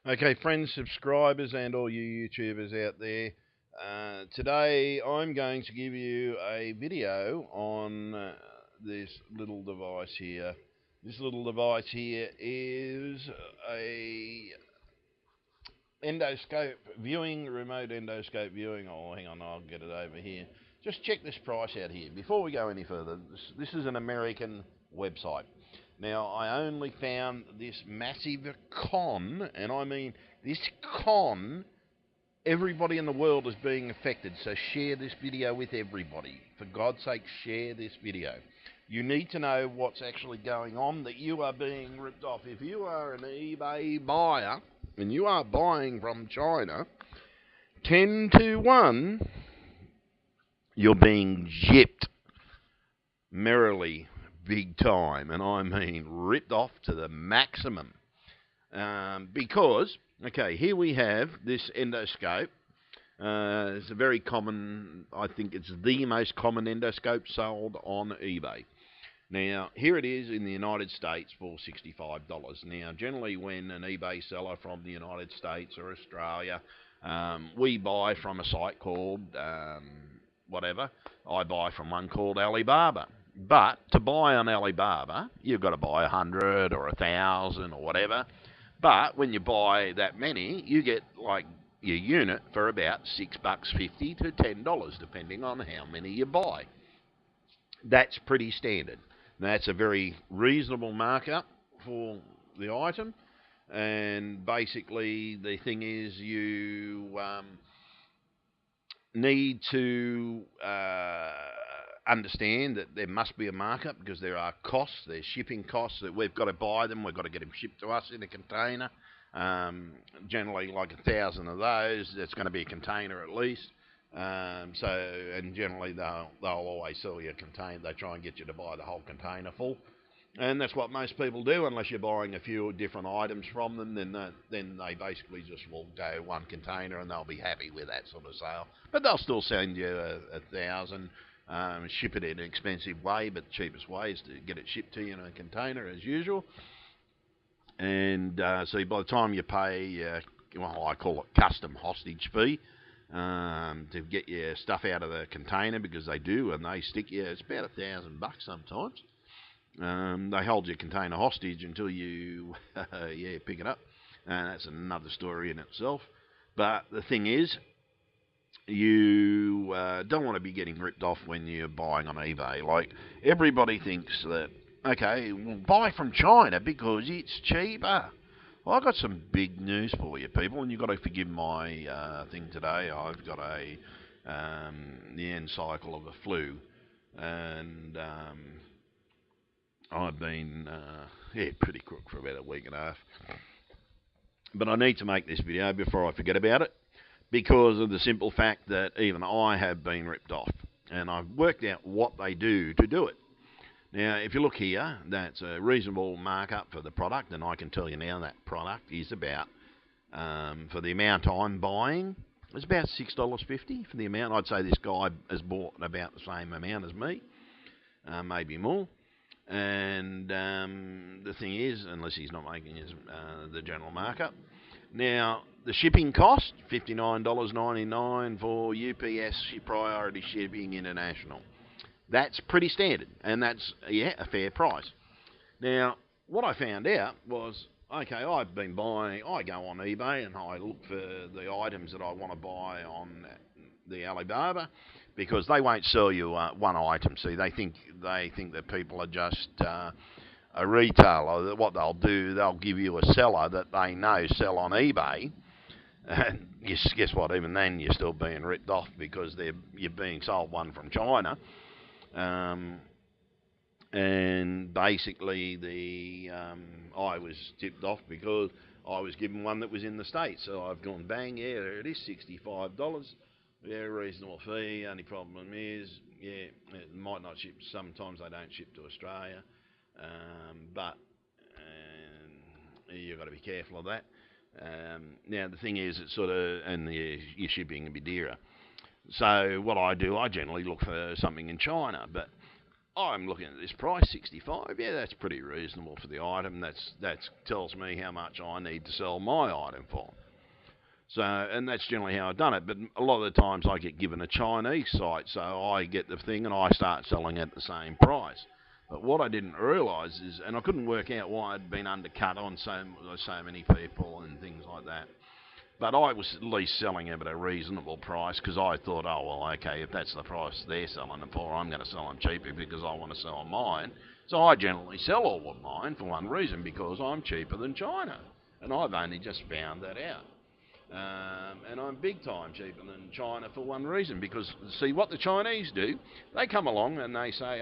Okay, friends, subscribers, and all you YouTubers out there. Today I'm going to give you a video on this little device here. This little device here is a endoscope viewing, remote endoscope viewing. Oh, hang on, I'll get it over here. Just check this price out here. Before we go any further, this is an American website. Now, I only found this massive con, and I mean this con, everybody in the world is being affected, so share this video with everybody. For God's sake, share this video. You need to know what's actually going on, that you are being ripped off. If you are an eBay buyer and you are buying from China, 10 to 1, you're being gypped merrily big time, and I mean ripped off to the maximum. Because, okay, here we have this endoscope. It's a very common, I think it's the most common endoscope sold on eBay. Now, here it is in the United States for $65. Now, generally when an eBay seller from the United States or Australia, we buy from a site called whatever. I buy from one called Alibaba. But to buy on Alibaba, you've got to buy 100 or 1,000 or whatever. But when you buy that many, you get like your unit for about $6.50 to $10, depending on how many you buy. That's pretty standard. That's a very reasonable markup for the item. And basically, the thing is, you need to understand that there must be a markup because there are costs, there's shipping costs that we've got to buy them, we've got to get them shipped to us in a container. Generally, like 1,000 of those, that's going to be a container at least. And generally they'll always sell you a container. They try and get you to buy the whole container full, and that's what most people do. Unless you're buying a few different items from them, then they basically just will go one container and they'll be happy with that sort of sale. But they'll still send you 1,000. Ship it in an expensive way, but the cheapest way is to get it shipped to you in a container as usual. And so by the time you pay, well, I call it custom hostage fee, to get your stuff out of the container, because they do, and they stick you, it's about $1,000 sometimes. They hold your container hostage until you pick it up, and that's another story in itself. But the thing is, you don't want to be getting ripped off when you're buying on eBay. Like, everybody thinks that, okay, well, buy from China because it's cheaper. Well, I've got some big news for you, people, and you've got to forgive my thing today. I've got the end cycle of the flu, and I've been pretty crook for about a week and a half. But I need to make this video before I forget about it, because of the simple fact that even I have been ripped off, and I've worked out what they do to do it. Now, if you look here, that's a reasonable markup for the product, and I can tell you now that product is about, for the amount I'm buying, it's about $6.50 for the amount. I'd say this guy has bought about the same amount as me, maybe more. And the thing is, unless he's not making the general markup. Now, the shipping cost, $59.99 for UPS priority shipping international. That's pretty standard, and that's, a fair price. Now, what I found out was, okay, I've been buying, I go on eBay and I look for the items that I want to buy on the Alibaba, because they won't sell you one item. See, they think that people are just a retailer. What they'll do, they'll give you a seller that they know sell on eBay, and guess what? Even then, you're still being ripped off because you're being sold one from China. And basically, I was tipped off because I was given one that was in the States. So I've gone, bang, yeah, there it is, $65. Very reasonable fee. Only problem is, it might not ship. Sometimes they don't ship to Australia, but you've got to be careful of that. Now the thing is, it's sort of, and your shipping can be dearer. So what I do, I generally look for something in China, but I'm looking at this price, 65. Yeah, that's pretty reasonable for the item. That tells me how much I need to sell my item for. So, and that's generally how I've done it. But a lot of the times I get given a Chinese site, so I get the thing and I start selling at the same price. But what I didn't realise is, and I couldn't work out why I'd been undercut on so many people and things like that. But I was at least selling them at a reasonable price because I thought, oh, well, okay, if that's the price they're selling them for, I'm going to sell them cheaper because I want to sell mine. So I generally sell all of mine for one reason, because I'm cheaper than China. And I've only just found that out. And I'm big time cheaper than China for one reason, because see what the Chinese do, they come along and they say,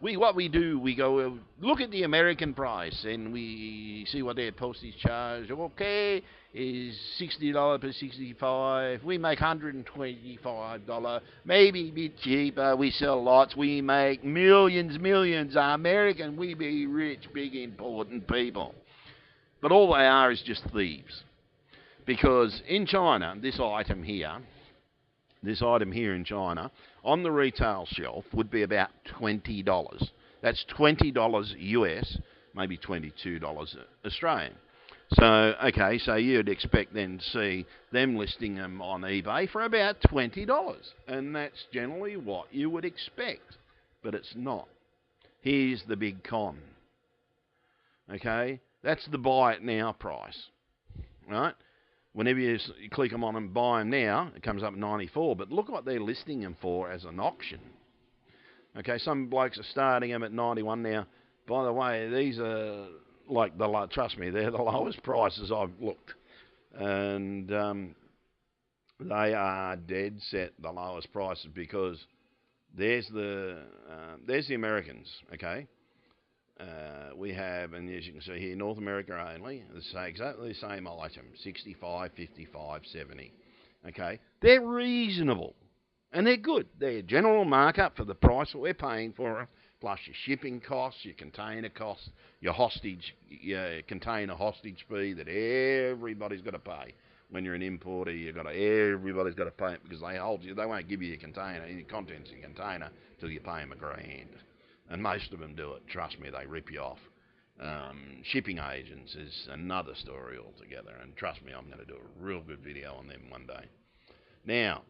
what we do, we go look at the American price and we see what their postage charge. Okay, is $60 per 65. We make $125, maybe a bit cheaper. We sell lots. We make millions. American, we be rich, big, important people. But all they are is just thieves. Because in China, this item here in China, on the retail shelf would be about $20. That's $20 US, maybe $22 Australian. So, okay, so you'd expect then to see them listing them on eBay for about $20. And that's generally what you would expect. But it's not. Here's the big con. Okay, that's the buy it now price. Right? Whenever you click them on and buy them now, it comes up at 94. But look what they're listing them for as an auction. Okay, some blokes are starting them at 91 now. By the way, these are like trust me, they're the lowest prices I've looked, and they are dead set the lowest prices, because there's the Americans. Okay. We have, and as you can see here, North America only, exactly the same item, 65, 55, 70. Okay, they're reasonable, and they're good. They're general markup for the price that we're paying for them, plus your shipping costs, your container costs, your container hostage fee that everybody's got to pay. When you're an importer, everybody's got to pay it, because they hold you. They won't give you your container, your contents in your container, till you pay them $1,000. And most of them do it. Trust me, they rip you off. Shipping agents is another story altogether. And trust me, I'm going to do a real good video on them one day. Now,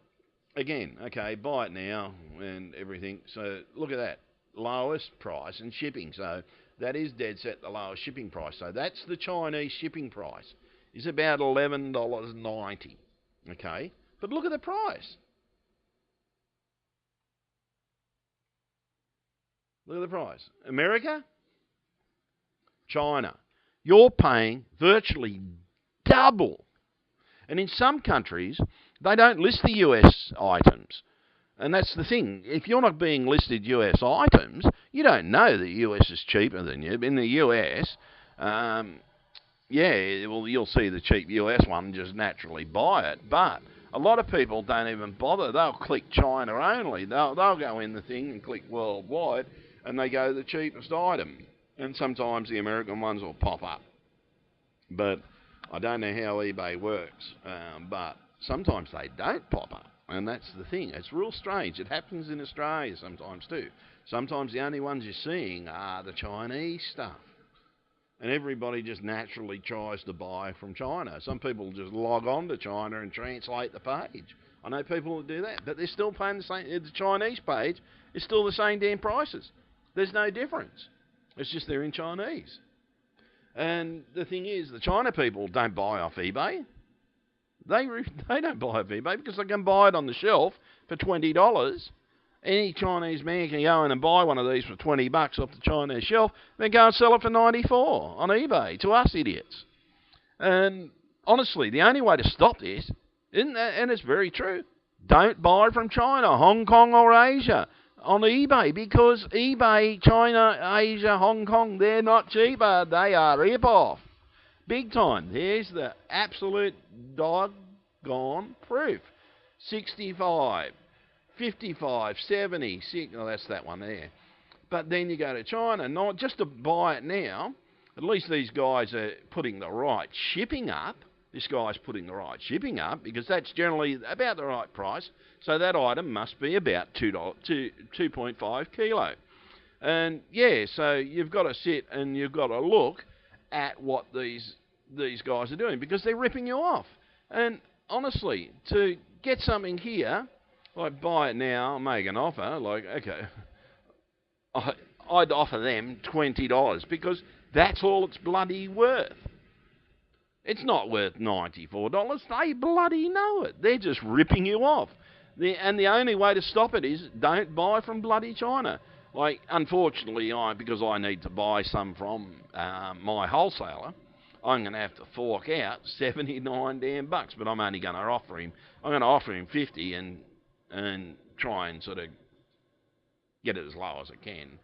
again, okay, buy it now and everything. So look at that. Lowest price and shipping. So that is dead set the lowest shipping price. So that's the Chinese shipping price. It's about $11.90. Okay? But look at the price. Look at the price. America, China. You're paying virtually double. And in some countries, they don't list the US items. And that's the thing. If you're not being listed US items, you don't know the US is cheaper than you. In the US, you'll see the cheap US one and just naturally buy it. But a lot of people don't even bother. They'll click China only. They'll go in the thing and click worldwide, and they go to the cheapest item. And sometimes the American ones will pop up. But I don't know how eBay works. But sometimes they don't pop up. And that's the thing. It's real strange. It happens in Australia sometimes too. Sometimes the only ones you're seeing are the Chinese stuff. And everybody just naturally tries to buy from China. Some people just log on to China and translate the page. I know people that do that. But they're still paying the same. The Chinese page is still the same damn prices. There's no difference. It's just they're in Chinese. And the thing is, the China people don't buy off eBay. They don't buy off eBay because they can buy it on the shelf for $20. Any Chinese man can go in and buy one of these for $20 off the Chinese shelf, then go and sell it for $94 on eBay to us idiots. And honestly, the only way to stop this, and it's very true, don't buy from China, Hong Kong or Asia on eBay, because eBay, China, Asia, Hong Kong, they're not cheaper. They are rip-off. Big time. There's the absolute doggone proof. 65, 55, 70, 60, oh, that's that one there. But then you go to China, not just to buy it now. At least these guys are putting the right shipping up. This guy's putting the right shipping up, because that's generally about the right price. So that item must be about 2.5 kilo. And yeah, so you've got to sit and you've got to look at what these guys are doing, because they're ripping you off. And honestly, to get something here, like buy it now, make an offer, like, okay, I'd offer them $20 because that's all it's bloody worth. It's not worth $94. They bloody know it. They're just ripping you off. And the only way to stop it is don't buy from bloody China. Like, unfortunately, because I need to buy some from my wholesaler, I'm going to have to fork out 79 damn bucks. But I'm only going to offer him. I'm going to offer him 50 and try and sort of get it as low as I can.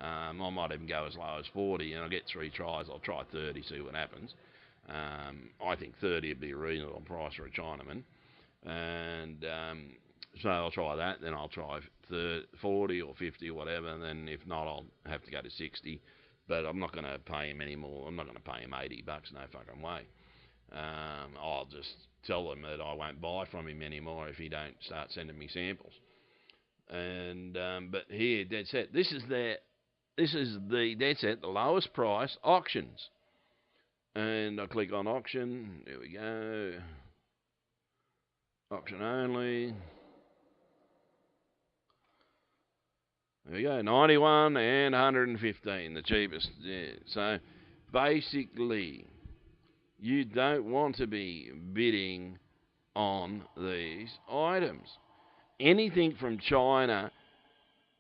I might even go as low as 40, and I'll get 3 tries. I'll try 30, see what happens. I think 30 would be a reasonable price for a Chinaman. And so I'll try that, then I'll try 40 or 50 or whatever, and then if not, I'll have to go to 60. But I'm not going to pay him any more. I'm not going to pay him $80, no fucking way. I'll just tell them that I won't buy from him anymore if he don't start sending me samples. And but here, dead set. This is the dead set, the lowest price auctions. And I click on auction. There we go. Auction only. There we go. 91 and 115, the cheapest. Yeah. So basically, you don't want to be bidding on these items. Anything from China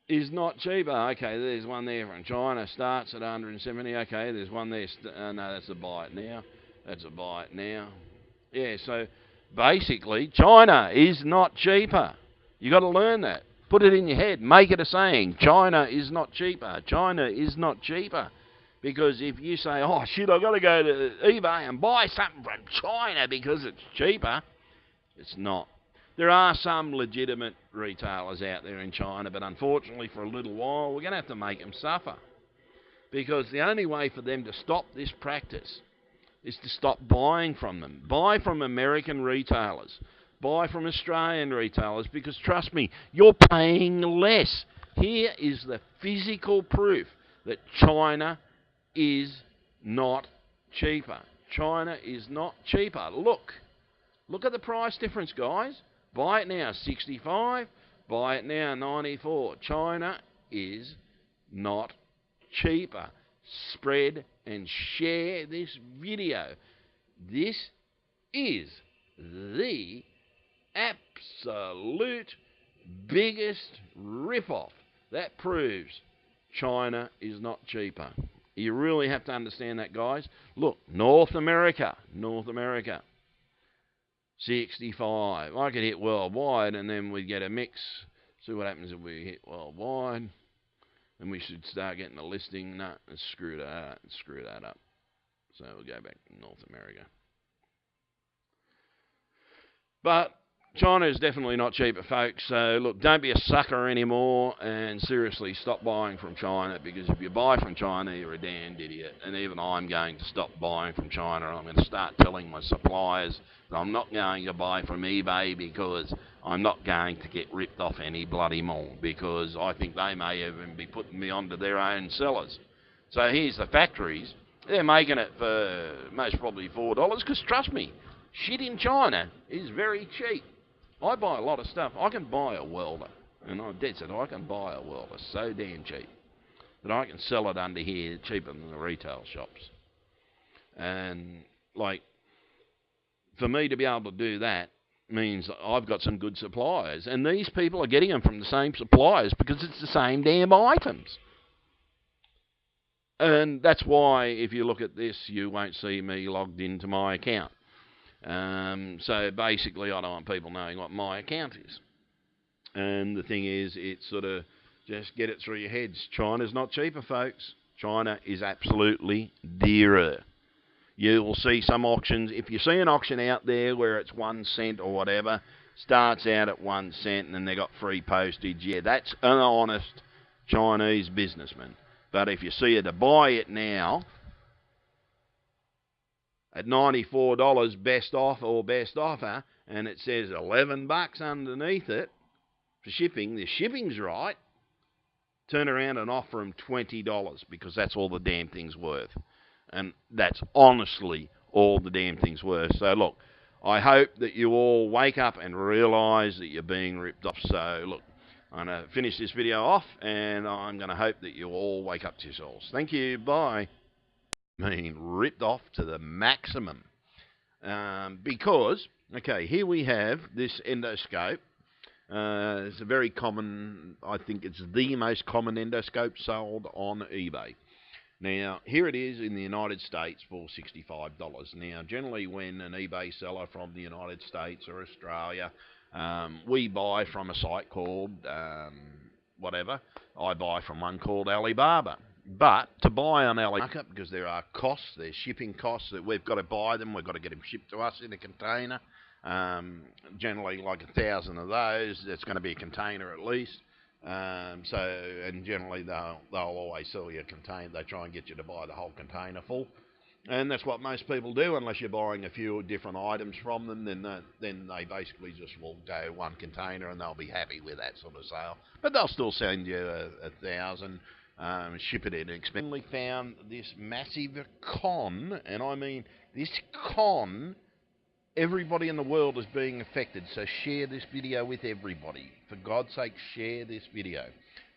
is not cheaper. Okay, there's one there from China, starts at 170. Okay, there's one there. No, that's a buy it now. That's a buy it now. Yeah, so basically, China is not cheaper. You got to learn that. Put it in your head. Make it a saying. China is not cheaper. China is not cheaper. Because if you say, oh shit, I've got to go to eBay and buy something from China because it's cheaper, it's not. There are some legitimate retailers out there in China, but unfortunately for a little while we're going to have to make them suffer. Because the only way for them to stop this practice is to stop buying from them. Buy from American retailers. Buy from Australian retailers, because trust me, you're paying less. Here is the physical proof that China is not cheaper. China is not cheaper. Look at the price difference, guys. Buy it now, 65. Buy it now, 94. China is not cheaper. Spread and share this video. This is the absolute biggest rip-off. That proves China is not cheaper. You really have to understand that, guys. Look, North America. 65. I could hit worldwide and then we'd get a mix. See what happens if we hit worldwide. And we should start getting a listing. No, let's screw that up. So we'll go back to North America. But China is definitely not cheaper, folks. So, look, don't be a sucker anymore and seriously stop buying from China, because if you buy from China, you're a damned idiot. And even I'm going to stop buying from China. I'm going to start telling my suppliers that I'm not going to buy from eBay, because I'm not going to get ripped off any bloody more, because I think they may even be putting me onto their own sellers. So here's the factories. They're making it for most probably $4, because trust me, shit in China is very cheap. I buy a lot of stuff. I can buy a welder, and I'm dead set, I can buy a welder so damn cheap that I can sell it under here cheaper than the retail shops. And, like, for me to be able to do that means I've got some good suppliers. And these people are getting them from the same suppliers because it's the same damn items. And that's why, if you look at this, you won't see me logged into my account. So basically, I don't want people knowing what my account is. And the thing is, it's sort of just get it through your heads. China's not cheaper, folks. China is absolutely dearer. You will see some auctions. If you see an auction out there where it's 1 cent or whatever, starts out at 1 cent and then they got free postage, yeah, that's an honest Chinese businessman. But if you see it to buy it now at $94 best off or best offer, and it says $11 underneath it for shipping, the shipping's right, turn around and offer them $20 because that's all the damn thing's worth. And that's honestly all the damn thing's worth. So look, I hope that you all wake up and realise that you're being ripped off. So look, I'm going to finish this video off, and I'm going to hope that you all wake up to yourselves. Thank you. Bye. Being ripped off to the maximum. Because, okay, here we have this endoscope. It's a very common, I think it's the most common endoscope sold on eBay. Now, here it is in the United States for $65. Now, generally when an eBay seller from the United States or Australia, we buy from a site called whatever. I buy from one called Alibaba. But to buy on Alibaba, because there are costs, there's shipping costs that we've got to buy them, we've got to get them shipped to us in a container. Generally like 1,000 of those, that's going to be a container at least. And generally they'll always sell you a container. They try and get you to buy the whole container full, and that's what most people do. Unless you're buying a few different items from them, then they basically just will go one container and they'll be happy with that sort of sale. But they'll still send you 1,000, ship it in expensive. Found this massive con, and I mean this con. Everybody in the world is being affected, so share this video with everybody. For God's sake, share this video.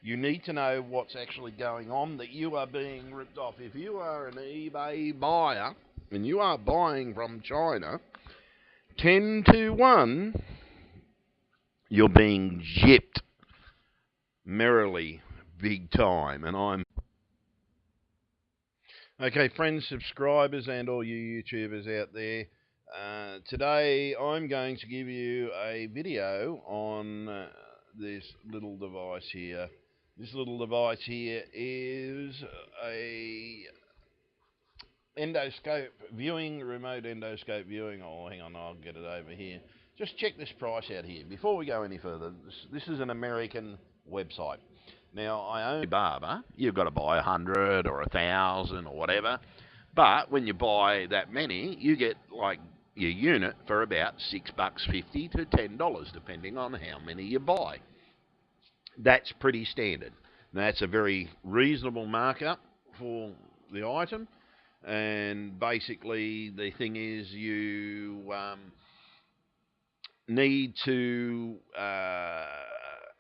You need to know what's actually going on, that you are being ripped off. If you are an eBay buyer and you are buying from China, 10 to 1, you're being gypped merrily, big time. And I'm... Okay, friends, subscribers, and all you YouTubers out there, today I'm going to give you a video on this little device here. This little device here is a endoscope viewing, remote endoscope viewing. Oh, hang on, I'll get it over here. Just check this price out here. Before we go any further, this is an American website. Now, I own Barber. You've got to buy 100 or 1,000 or whatever. But when you buy that many, you get like your unit for about $6.50 to $10, depending on how many you buy. That's pretty standard. Now, that's a very reasonable markup for the item. And basically, the thing is, you need to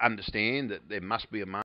understand that there must be a market